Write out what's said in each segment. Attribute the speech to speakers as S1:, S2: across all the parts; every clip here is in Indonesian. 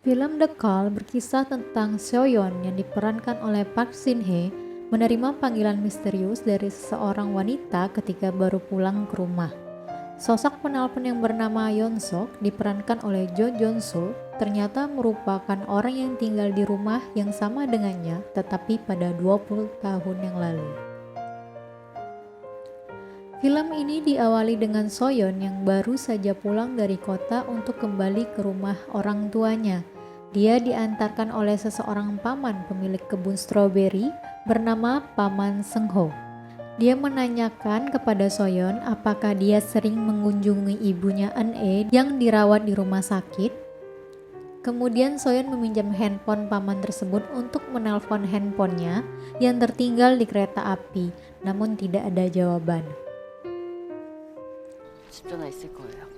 S1: Film The Call berkisah tentang Seoyeon yang diperankan oleh Park Shin-hye menerima panggilan misterius dari seseorang wanita ketika baru pulang ke rumah. Sosok penelpon yang bernama Yeon-sok diperankan oleh Jo Joon-sul ternyata merupakan orang yang tinggal di rumah yang sama dengannya tetapi pada 20 tahun yang lalu. Film ini diawali dengan Soyeon yang baru saja pulang dari kota untuk kembali ke rumah orang tuanya. Dia diantarkan oleh seseorang paman pemilik kebun stroberi bernama Paman Seung-ho. Dia menanyakan kepada Soyeon apakah dia sering mengunjungi ibunya Eun-e yang dirawat di rumah sakit. Kemudian Soyeon meminjam handphone paman tersebut untuk menelpon handphonenya yang tertinggal di kereta api, namun tidak ada jawaban.
S2: 집 전화 있을 거예요.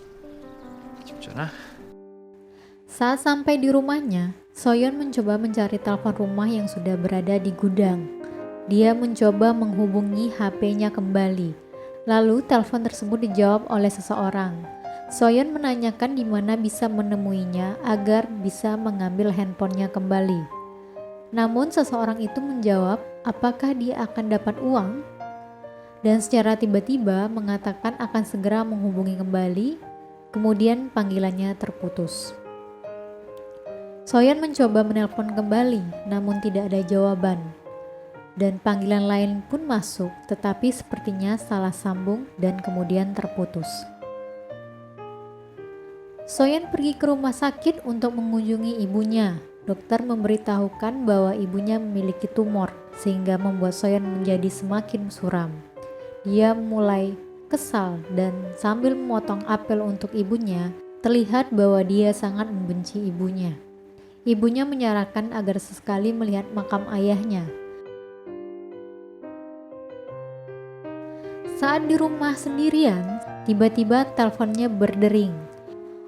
S3: 집 전화?
S1: Saat sampai di rumahnya, Soyeon mencoba mencari telepon rumah yang sudah berada di gudang. Dia mencoba menghubungi HP-nya kembali. Lalu telepon tersebut dijawab oleh seseorang. Soyeon menanyakan di mana bisa menemuinya agar bisa mengambil handphonenya kembali. Namun seseorang itu menjawab apakah dia akan dapat uang dan secara tiba-tiba mengatakan akan segera menghubungi kembali. Kemudian panggilannya terputus. Soyeon mencoba menelpon kembali, namun tidak ada jawaban. Dan panggilan lain pun masuk, tetapi sepertinya salah sambung dan kemudian terputus. Soyeon pergi ke rumah sakit untuk mengunjungi ibunya. Dokter memberitahukan bahwa ibunya memiliki tumor, sehingga membuat Soyeon menjadi semakin suram. Dia mulai kesal dan sambil memotong apel untuk ibunya, terlihat bahwa dia sangat membenci ibunya. Ibunya menyarankan agar sesekali melihat makam ayahnya. Saat di rumah sendirian, tiba-tiba teleponnya berdering.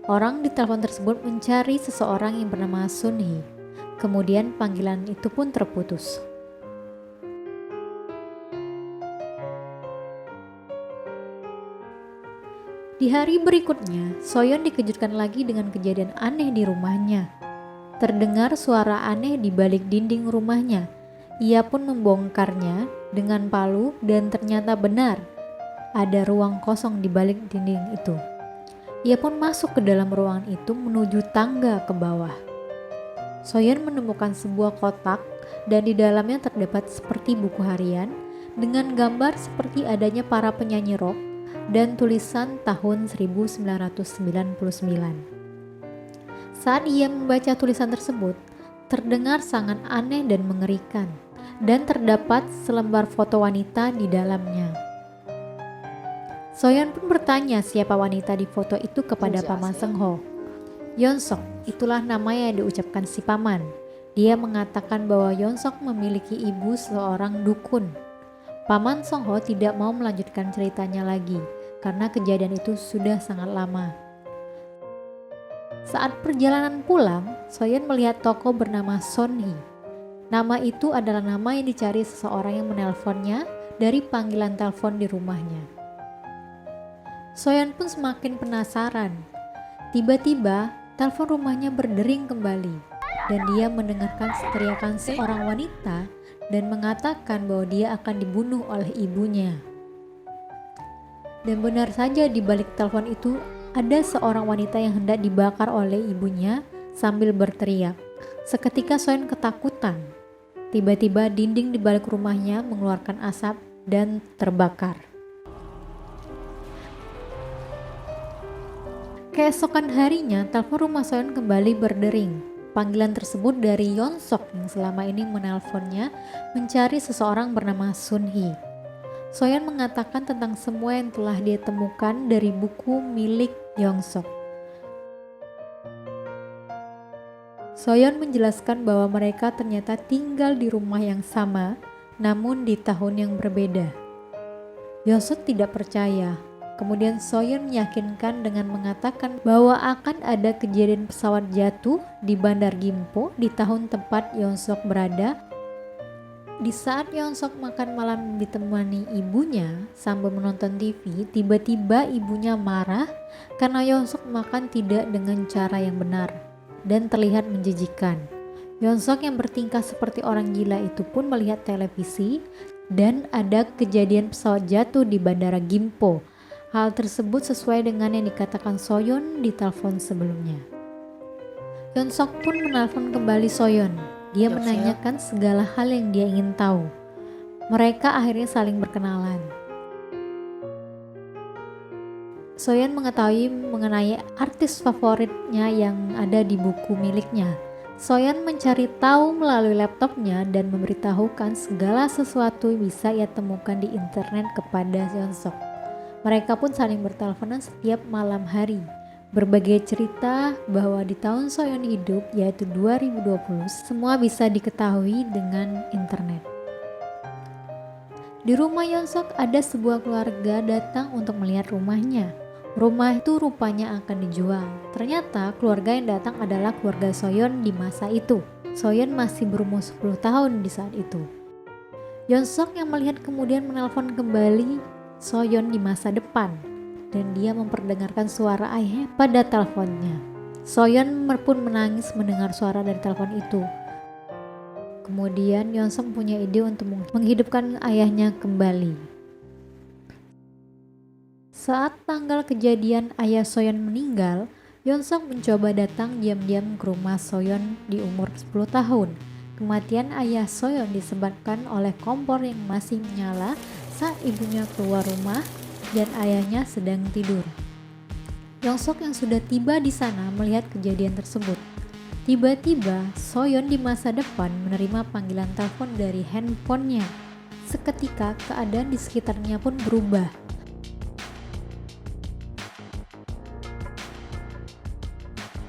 S1: Orang di telepon tersebut mencari seseorang yang bernama Sun-hee. Kemudian panggilan itu pun terputus. Di hari berikutnya, Soyeon dikejutkan lagi dengan kejadian aneh di rumahnya. Terdengar suara aneh di balik dinding rumahnya. Ia pun membongkarnya dengan palu dan ternyata benar, ada ruang kosong di balik dinding itu. Ia pun masuk ke dalam ruangan itu menuju tangga ke bawah. Soyeon menemukan sebuah kotak dan di dalamnya terdapat seperti buku harian dengan gambar seperti adanya para penyanyi rock dan tulisan tahun 1999. Saat ia membaca tulisan tersebut, terdengar sangat aneh dan mengerikan, dan terdapat selembar foto wanita di dalamnya. Soyeon pun bertanya siapa wanita di foto itu kepada Paman Seung-ho. Yeon-sok, itulah nama yang diucapkan si paman. Dia mengatakan bahwa Yeon-sok memiliki ibu seorang dukun. Paman Seung-ho tidak mau melanjutkan ceritanya lagi karena kejadian itu sudah sangat lama. Saat perjalanan pulang, Soyeon melihat toko bernama Son-hee. Nama itu adalah nama yang dicari seseorang yang menelponnya dari panggilan telepon di rumahnya. Soyeon pun semakin penasaran. Tiba-tiba, telepon rumahnya berdering kembali dan dia mendengarkan teriakan seorang wanita dan mengatakan bahwa dia akan dibunuh oleh ibunya. Dan benar saja di balik telepon itu ada seorang wanita yang hendak dibakar oleh ibunya sambil berteriak. Seketika Soyeon ketakutan. Tiba-tiba dinding di balik rumahnya mengeluarkan asap dan terbakar. Keesokan harinya, telepon rumah Soyeon kembali berdering. Panggilan tersebut dari Yeon-sok yang selama ini menelponnya mencari seseorang bernama Sun-hee. Soyeon mengatakan tentang semua yang telah dia temukan dari buku milik Yeon-sok. Soyeon menjelaskan bahwa mereka ternyata tinggal di rumah yang sama, namun di tahun yang berbeda. Yeon-sok tidak percaya. Kemudian Soyeon meyakinkan dengan mengatakan bahwa akan ada kejadian pesawat jatuh di Bandar Gimpo di tahun tempat Yeon-sok berada. Di saat Yeon-sok makan malam ditemani ibunya sambil menonton TV, tiba-tiba ibunya marah karena Yeon-sok makan tidak dengan cara yang benar. dan terlihat menjijikan. Yeonsok yang bertingkah seperti orang gila itu pun melihat televisi dan ada kejadian pesawat jatuh di Bandara Gimpo. Hal tersebut sesuai dengan yang dikatakan Soyeon di telepon sebelumnya. Yeonsok pun menelpon kembali Soyeon. Dia menanyakan segala hal yang dia ingin tahu. Mereka akhirnya saling berkenalan. Soyeon mengetahui mengenai artis favoritnya yang ada di buku miliknya. Soyeon mencari tahu melalui laptopnya dan memberitahukan segala sesuatu yang bisa ia temukan di internet kepada Yeonsok. Mereka pun saling berteleponan setiap malam hari. Berbagai cerita bahwa di tahun Soyeon hidup, yaitu 2020, semua bisa diketahui dengan internet. Di rumah Yeonsok ada sebuah keluarga datang untuk melihat rumahnya. Rumah itu rupanya akan dijual. Ternyata keluarga yang datang adalah keluarga Soyeon di masa itu. Soyeon masih berumur 10 tahun di saat itu. Yeonsok yang melihat kemudian menelpon kembali Soyeon di masa depan dan dia memperdengarkan suara ayahnya pada teleponnya. Soyeon pun menangis mendengar suara dari telepon itu. Kemudian Yeonsok punya ide untuk menghidupkan ayahnya kembali. Saat tanggal kejadian ayah Soyeon meninggal, Yeonsok mencoba datang diam-diam ke rumah Soyeon di umur 10 tahun. Kematian ayah Soyeon disebabkan oleh kompor yang masih menyala saat ibunya keluar rumah dan ayahnya sedang tidur. Yeonsok yang sudah tiba di sana melihat kejadian tersebut. Tiba-tiba Soyeon di masa depan menerima panggilan telepon dari handphonenya. Seketika keadaan di sekitarnya pun berubah.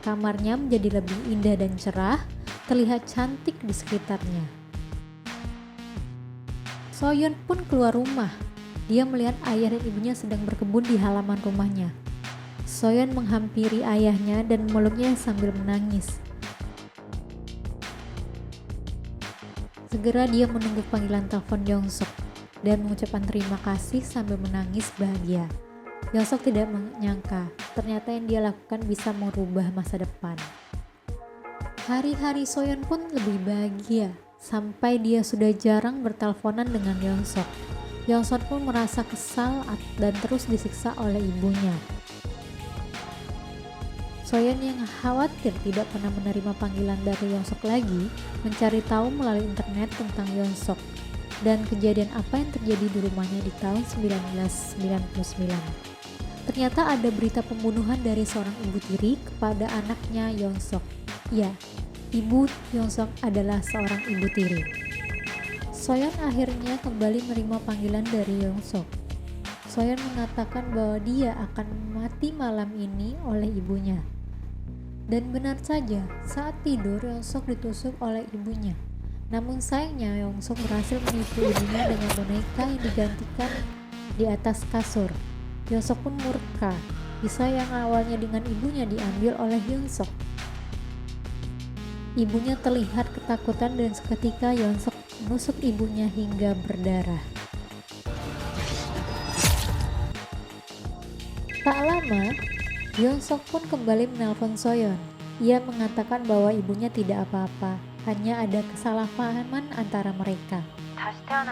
S1: Kamarnya menjadi lebih indah dan cerah, terlihat cantik di sekitarnya. Soyeon pun keluar rumah. Dia melihat ayah dan ibunya sedang berkebun di halaman rumahnya. Soyeon menghampiri ayahnya dan memeluknya sambil menangis. Segera dia menunggu panggilan telepon Yeonsok dan mengucapkan terima kasih sambil menangis bahagia. Yeonsok tidak menyangka ternyata yang dia lakukan bisa merubah masa depan. Hari-hari Soyeon pun lebih bahagia sampai dia sudah jarang berteleponan dengan Yeonsok. Yeonsok pun merasa kesal dan terus disiksa oleh ibunya. Soyeon yang khawatir tidak pernah menerima panggilan dari Yeonsok lagi, mencari tahu melalui internet tentang Yeonsok dan kejadian apa yang terjadi di rumahnya di tahun 1999. Ternyata ada berita pembunuhan dari seorang ibu tiri kepada anaknya Yeonsok. Ya, ibu Yeonsok adalah seorang ibu tiri. Soyeon akhirnya kembali menerima panggilan dari Yeonsok. Soyeon mengatakan bahwa dia akan mati malam ini oleh ibunya. Dan benar saja, saat tidur Yeonsok ditusuk oleh ibunya. Namun sayangnya Yeonsok berhasil menipu ibunya dengan boneka yang digantikan di atas kasur. Yeonsok pun murka, pisau yang awalnya dengan ibunya diambil oleh Yeonsok. Ibunya terlihat ketakutan dan seketika Yeonsok menusuk ibunya hingga berdarah. Tak lama, Yeonsok pun kembali menelpon Soyeon. Ia mengatakan bahwa ibunya tidak apa-apa, hanya ada kesalahpahaman antara mereka.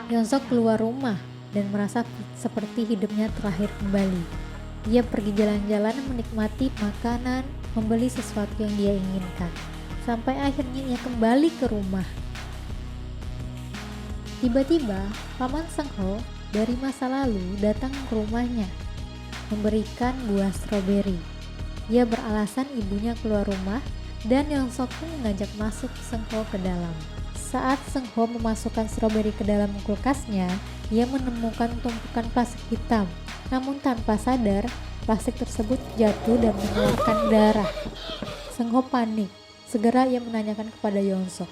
S1: Yeonsok keluar rumah dan merasa seperti hidupnya terakhir kembali. Ia pergi jalan-jalan menikmati makanan, membeli sesuatu yang dia inginkan. Sampai akhirnya ia kembali ke rumah. Tiba-tiba, Paman Seung-ho dari masa lalu datang ke rumahnya, memberikan buah stroberi. Ia beralasan ibunya keluar rumah dan Yeonsok pun mengajak masuk Seung-ho ke dalam. Saat Seung-ho memasukkan stroberi ke dalam kulkasnya, ia menemukan tumpukan plastik hitam. Namun tanpa sadar, plastik tersebut jatuh dan mengeluarkan darah. Seung-ho panik. Segera ia menanyakan kepada Yeonsok,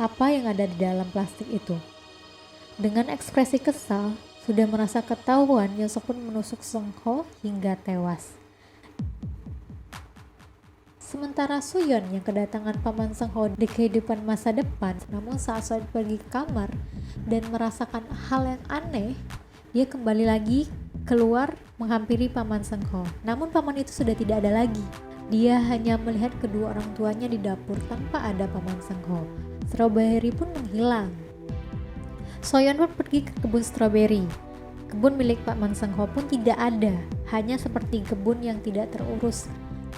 S1: apa yang ada di dalam plastik itu. Dengan ekspresi kesal, sudah merasa ketahuan, Yeonsok pun menusuk Seung-ho hingga tewas. Sementara Soyeon yang kedatangan Paman Seung-ho di kehidupan masa depan, namun saat Soyeon pergi ke kamar dan merasakan hal yang aneh, dia kembali lagi keluar menghampiri Paman Seung-ho. Namun paman itu sudah tidak ada lagi. Dia hanya melihat kedua orang tuanya di dapur tanpa ada Paman Seng Ho. Strawberry pun menghilang. Soyeon pun pergi ke kebun stroberi. Kebun milik Paman Seng Ho pun tidak ada, hanya seperti kebun yang tidak terurus.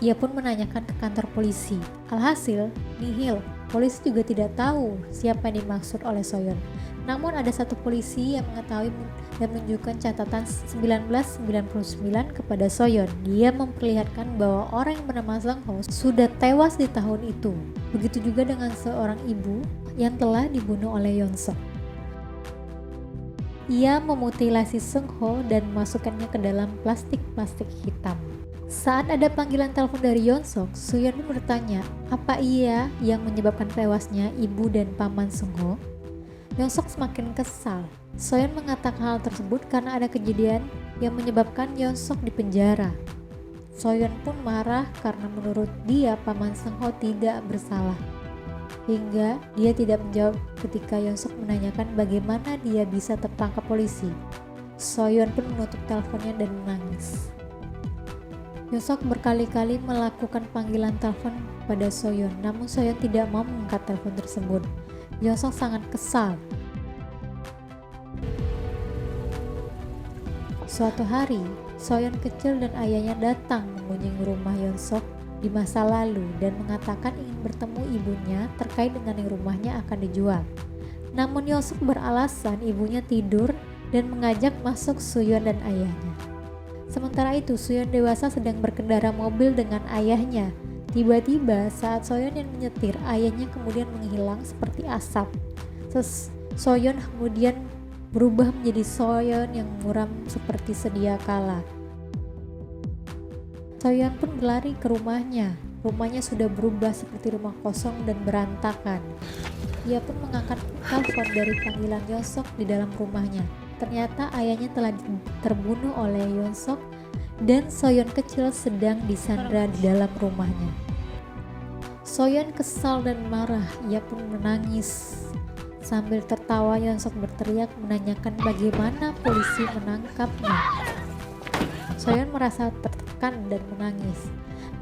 S1: Ia pun menanyakan ke kantor polisi. Alhasil, nihil. Polisi juga tidak tahu siapa yang dimaksud oleh Soyeon. Namun ada satu polisi yang mengetahui dan menunjukkan catatan 1999 kepada Soyeon. Dia memperlihatkan bahwa orang yang bernama Seng Ho sudah tewas di tahun itu. Begitu juga dengan seorang ibu yang telah dibunuh oleh Yeon Sok. Ia memutilasi Seng Ho dan memasukkannya ke dalam plastik hitam. Saat ada panggilan telepon dari Yeon Sok, Soyeon pun bertanya, apa ia yang menyebabkan tewasnya ibu dan paman Seng Ho? Yeon Sok semakin kesal. Soyeon mengatakan hal tersebut karena ada kejadian yang menyebabkan Yeon Sok dipenjara. Soyeon pun marah karena menurut dia paman Seng Ho tidak bersalah. Hingga dia tidak menjawab ketika Yeon Sok menanyakan bagaimana dia bisa tertangkap polisi. Soyeon pun menutup teleponnya dan menangis. Yeon Sok berkali-kali melakukan panggilan telepon pada Soyeon, namun Soyeon tidak mau mengangkat telepon tersebut. Yeon Sok sangat kesal. Suatu hari, Soyeon kecil dan ayahnya datang mengunjungi rumah Yeon Sok di masa lalu dan mengatakan ingin bertemu ibunya terkait dengan yang rumahnya akan dijual. Namun Yeon Sok beralasan ibunya tidur dan mengajak masuk Soyeon dan ayahnya. Sementara itu, Soyeon dewasa sedang berkendara mobil dengan ayahnya. Tiba-tiba saat Soyeon yang menyetir, ayahnya kemudian menghilang seperti asap. Soyeon kemudian berubah menjadi Soyeon yang muram seperti sedia kala. Soyeon pun berlari ke rumahnya. Rumahnya sudah berubah seperti rumah kosong dan berantakan. Ia pun mengangkat telepon dari panggilan Yeon Sok di dalam rumahnya. Ternyata ayahnya telah terbunuh oleh Yeon Sok dan Soyeon kecil sedang disandra di dalam rumahnya. Soyeon kesal dan marah, ia pun menangis. Sambil tertawa, Yeon Sok berteriak menanyakan bagaimana polisi menangkapnya. Soyeon merasa tertekan dan menangis.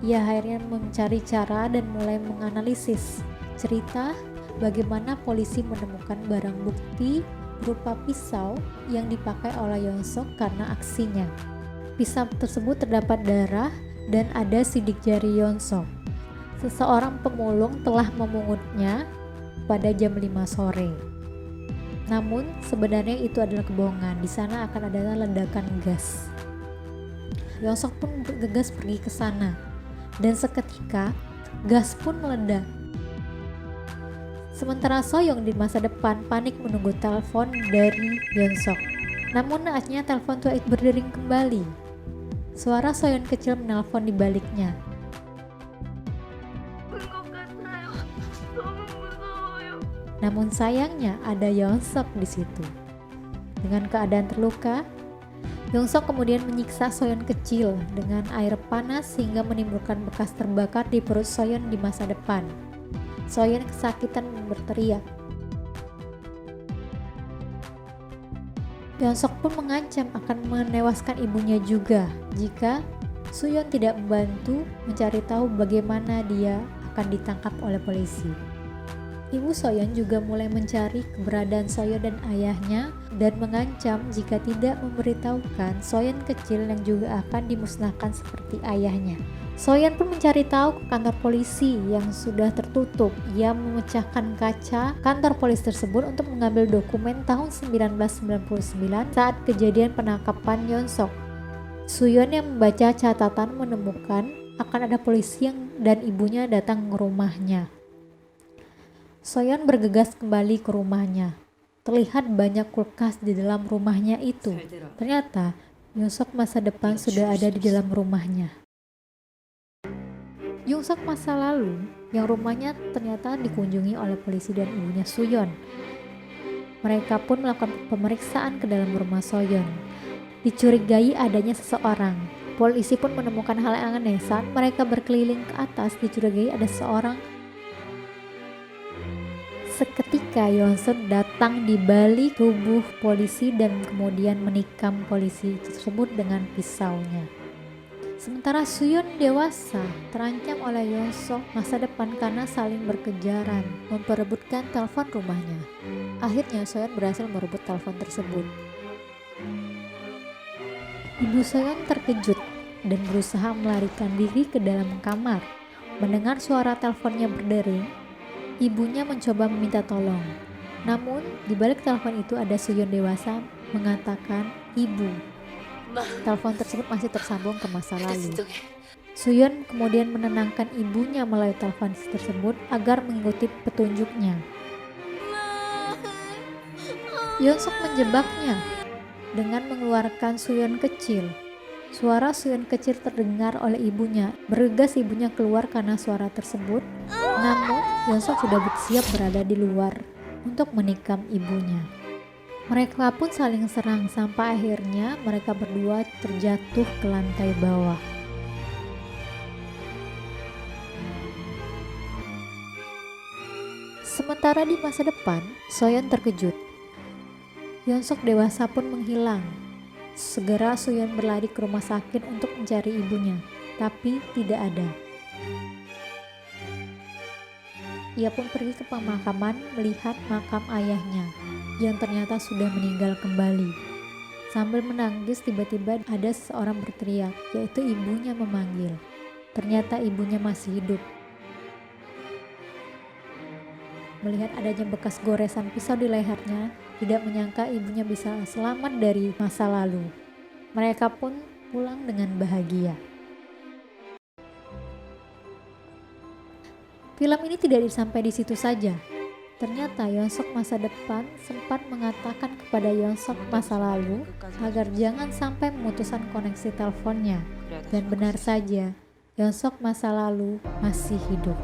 S1: Ia akhirnya mencari cara dan mulai menganalisis cerita bagaimana polisi menemukan barang bukti berupa pisau yang dipakai oleh Yeon Sok karena aksinya. Pisau tersebut terdapat darah dan ada sidik jari Yeon Sok. Seseorang pemulung telah memungutnya pada jam 5 sore. Namun sebenarnya itu adalah kebohongan. Di sana akan ada ledakan gas. Yeon Sok pun bergegas pergi ke sana dan seketika gas pun meledak. Sementara Soyeon di masa depan panik menunggu telepon dari Yeon Sok. Namun naasnya telepon itu berdering kembali. Suara Soyeon kecil menelpon di baliknya. Namun sayangnya ada Yeon Sok di situ. Dengan keadaan terluka, Yeon Sok kemudian menyiksa Soyeon kecil dengan air panas sehingga menimbulkan bekas terbakar di perut Soyeon di masa depan. Soyeon kesakitan dan berteriak. Yeon Sok pun mengancam akan menewaskan ibunya juga jika Soyeon tidak membantu mencari tahu bagaimana dia akan ditangkap oleh polisi. Ibu Soyeon juga mulai mencari keberadaan Soyeon dan ayahnya dan mengancam jika tidak memberitahukan Soyeon kecil yang juga akan dimusnahkan seperti ayahnya. Soyeon pun mencari tahu ke kantor polisi yang sudah tertutup. Ia memecahkan kaca kantor polisi tersebut untuk mengambil dokumen tahun 1999 saat kejadian penangkapan Yeon Sok. Soyeon yang membaca catatan menemukan akan ada polisi dan ibunya datang ke rumahnya. Soyeon bergegas kembali ke rumahnya. Terlihat banyak kulkas di dalam rumahnya itu. Ternyata Yeon Sok masa depan sudah ada di dalam rumahnya. Yeon Sok masa lalu yang rumahnya ternyata dikunjungi oleh polisi dan ibunya Soyeon. Mereka pun melakukan pemeriksaan ke dalam rumah Soyeon. Dicurigai adanya seseorang. Polisi pun menemukan hal yang aneh saat mereka berkeliling ke atas. Dicurigai ada seorang. Seketika Yeon Sok datang di balik tubuh polisi dan kemudian menikam polisi tersebut dengan pisaunya. Sementara Suyeon dewasa terancam oleh Yeonsuk masa depan karena saling berkejaran memperebutkan telepon rumahnya. Akhirnya Suyeon berhasil merebut telepon tersebut. Ibu Suyeon terkejut dan berusaha melarikan diri ke dalam kamar. Mendengar suara teleponnya berdering, ibunya mencoba meminta tolong. Namun di balik telepon itu ada Suyeon dewasa mengatakan, "Ibu, telepon tersebut masih tersambung ke masa lalu." Suyeon kemudian menenangkan ibunya melalui telepon tersebut agar mengikuti petunjuknya. Yeonsuk menjebaknya dengan mengeluarkan Suyeon kecil. Suara Suyeon kecil terdengar oleh ibunya. Bergegas ibunya keluar karena suara tersebut. Namun Yeonsuk sudah bersiap berada di luar untuk menikam ibunya. Mereka pun saling serang sampai akhirnya mereka berdua terjatuh ke lantai bawah. Sementara di masa depan, Soyeon terkejut. Yeonsuk dewasa pun menghilang. Segera Suyeon berlari ke rumah sakit untuk mencari ibunya, tapi tidak ada. Ia pun pergi ke pemakaman melihat makam ayahnya yang ternyata sudah meninggal kembali. Sambil menangis tiba-tiba ada seseorang berteriak, yaitu ibunya memanggil. Ternyata ibunya masih hidup. Melihat adanya bekas goresan pisau di lehernya, tidak menyangka ibunya bisa selamat dari masa lalu. Mereka pun pulang dengan bahagia. Film ini tidak sampai di situ saja. Ternyata Yeonsuk masa depan sempat mengatakan kepada Yeonsuk masa lalu agar jangan sampai memutuskan koneksi teleponnya. Dan benar saja, Yeonsuk masa lalu masih hidup.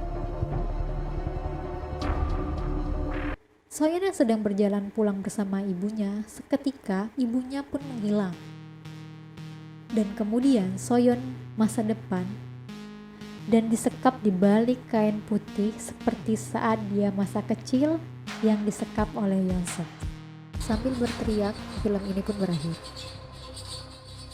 S1: Soyeon yang sedang berjalan pulang bersama ibunya, seketika ibunya pun menghilang. Dan kemudian Soyeon masa depan dan disekap di balik kain putih seperti saat dia masa kecil yang disekap oleh Yeonsuk. Sambil berteriak, film ini pun berakhir.